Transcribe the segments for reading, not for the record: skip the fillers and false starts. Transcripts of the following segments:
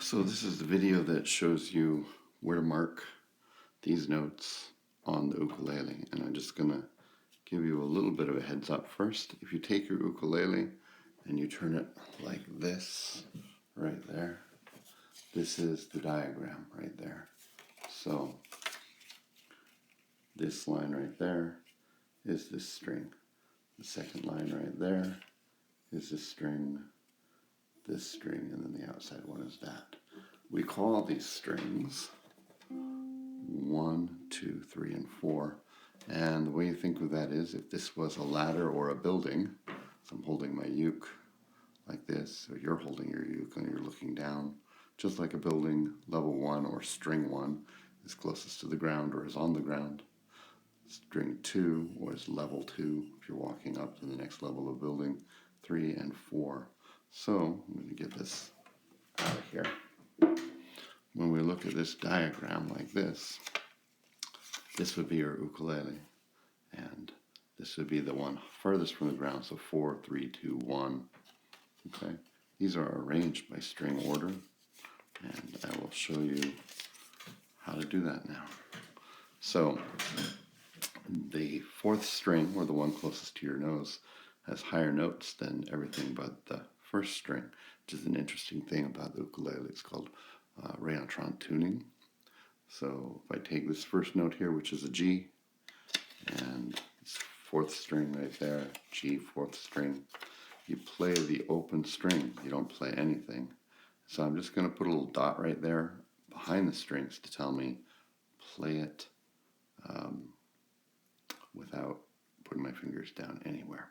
So this is the video that shows you where to mark these notes on the ukulele, and I'm just gonna give you a little bit of a heads up first. If you take your ukulele and you turn it like this, right there, this is the diagram right there. So this line right there is this string. The second line right there is this string, and then the outside one is that. We call these strings 1, 2, 3, and 4. And the way you think of that is if this was a ladder or a building, so I'm holding my uke like this, or you're holding your uke and you're looking down, just like a building, level 1 or string 1 is closest to the ground or is on the ground. String 2 was level 2 if you're walking up to the next level of building, 3 and 4. So I'm going to get this out of here. When we look at this diagram like this would be your ukulele, and this would be the one furthest from the ground, so 4, 3, 2, 1. Okay, these are arranged by string order, and I will show you how to do that now. So the fourth string, or the one closest to your nose, has higher notes than everything but the first string, which is an interesting thing about the ukulele. It's called Wenatchee tuning. So if I take this first note here, which is a G, and it's fourth string right there, G, fourth string, you play the open string. You don't play anything. So I'm just going to put a little dot right there behind the strings to tell me play it without putting my fingers down anywhere.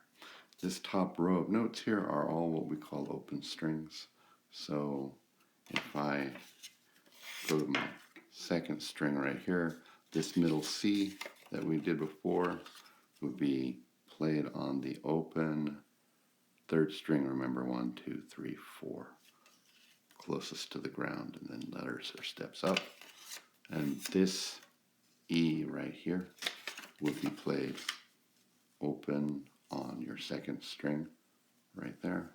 This top row of notes here are all what we call open strings. So if I go to my second string right here, this middle C that we did before would be played on the open third string. Remember, 1, 2, 3, 4, closest to the ground, and then letters or steps up. And this E right here would be played open on your second string right there.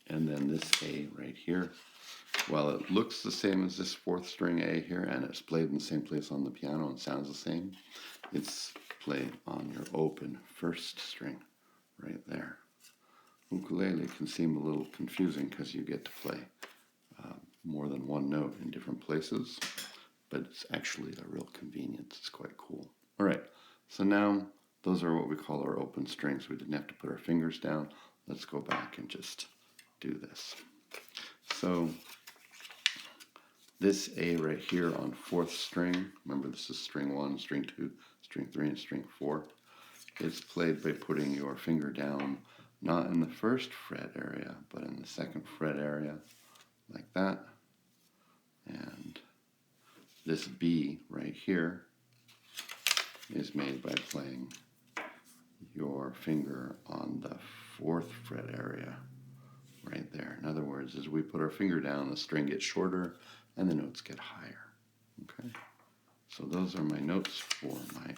And then this A right here, while it looks the same as this fourth string A here, and it's played in the same place on the piano and sounds the same, it's played on your open first string right there. Ukulele can seem a little confusing because you get to play more than one note in different places, but it's actually a real convenience. It's quite cool. All right, so now those are what we call our open strings. We didn't have to put our fingers down. Let's go back and just do this. So this A right here on fourth string, remember this is string 1, string 2, string 3, and string 4. It's played by putting your finger down, not in the first fret area, but in the second fret area, like that. And this B right here is made by playing your finger on the fourth fret area, right there. In other words, as we put our finger down, the string gets shorter and the notes get higher. Okay, so those are my notes for my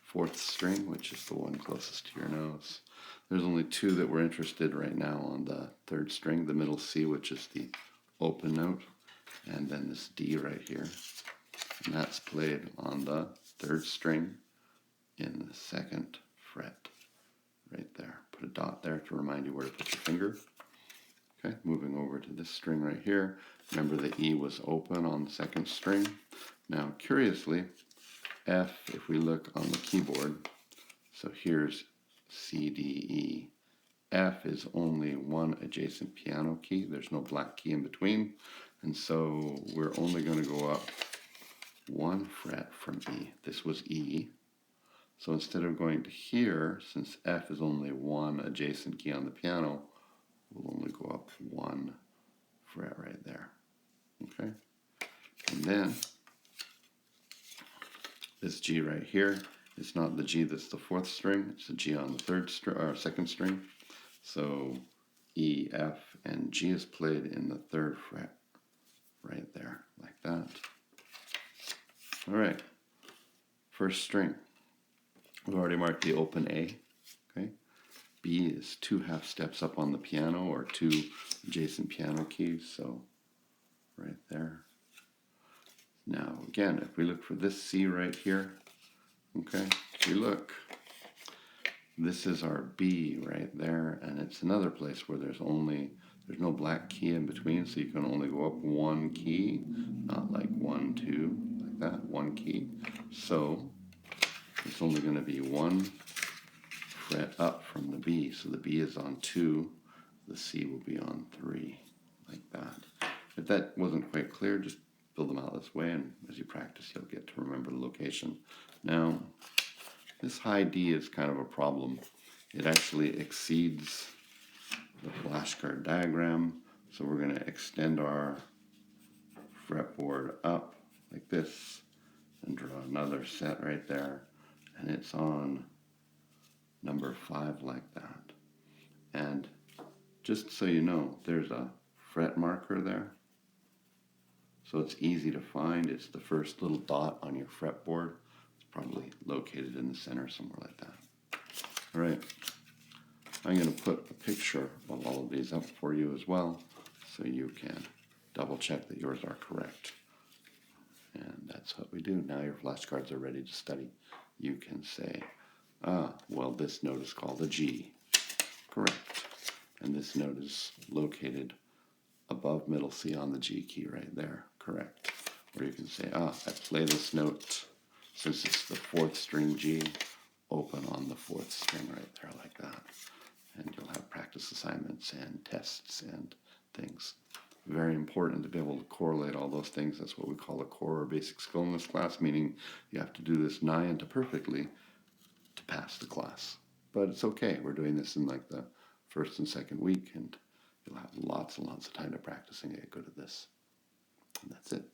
fourth string, which is the one closest to your nose. There's only two that we're interested right now on the third string, the middle C, which is the open note, and then this D right here, and that's played on the third string in the second fret right there. Put a dot there to remind you where to put your finger. Okay, moving over to this string right here. Remember the E was open on the second string. Now, curiously, F, if we look on the keyboard, so here's C, D, E. F is only one adjacent piano key. There's no black key in between. And so we're only going to go up one fret from E. This was E. So instead of going to here, since F is only one adjacent key on the piano, we'll only go up one fret right there. Okay? And then this G right here, it's not the G that's the fourth string, it's the G on the third string or second string. So E, F, and G is played in the third fret right there, like that. All right, first string. We've already marked the open A. Okay, B is 2 half steps up on the piano, or 2 adjacent piano keys, so right there. Now again, if we look for this C right here, okay, if we look, this is our B right there, and it's another place where there's no black key in between, so you can only go up 1 key, not like 1, 2, like that, 1 key. So it's only going to be 1 fret up from the B, so the B is on 2, the C will be on 3, like that. If that wasn't quite clear, just build them out this way, and as you practice, you'll get to remember the location. Now, this high D is kind of a problem. It actually exceeds the flashcard diagram, so we're going to extend our fretboard up like this and draw another set right there, and it's on number 5 like that. And just so you know, there's a fret marker there, so it's easy to find. It's the first little dot on your fretboard. It's probably located in the center somewhere like that. All right, I'm going to put a picture of all of these up for you as well, so you can double check that yours are correct. And that's what we do. Now your flashcards are ready to study. You can say, well, this note is called a G. Correct. And this note is located above middle C on the G key right there. Correct. Or you can say, I play this note, since it's the 4th string G, open on the 4th string right there like that. And you'll have practice assignments and tests and things. Very important to be able to correlate all those things. That's what we call a core or basic skill in this class, meaning you have to do this nigh into perfectly to pass the class. But it's okay. We're doing this in like the 1st and 2nd week, and you'll have lots and lots of time to practice and get good at this. And that's it.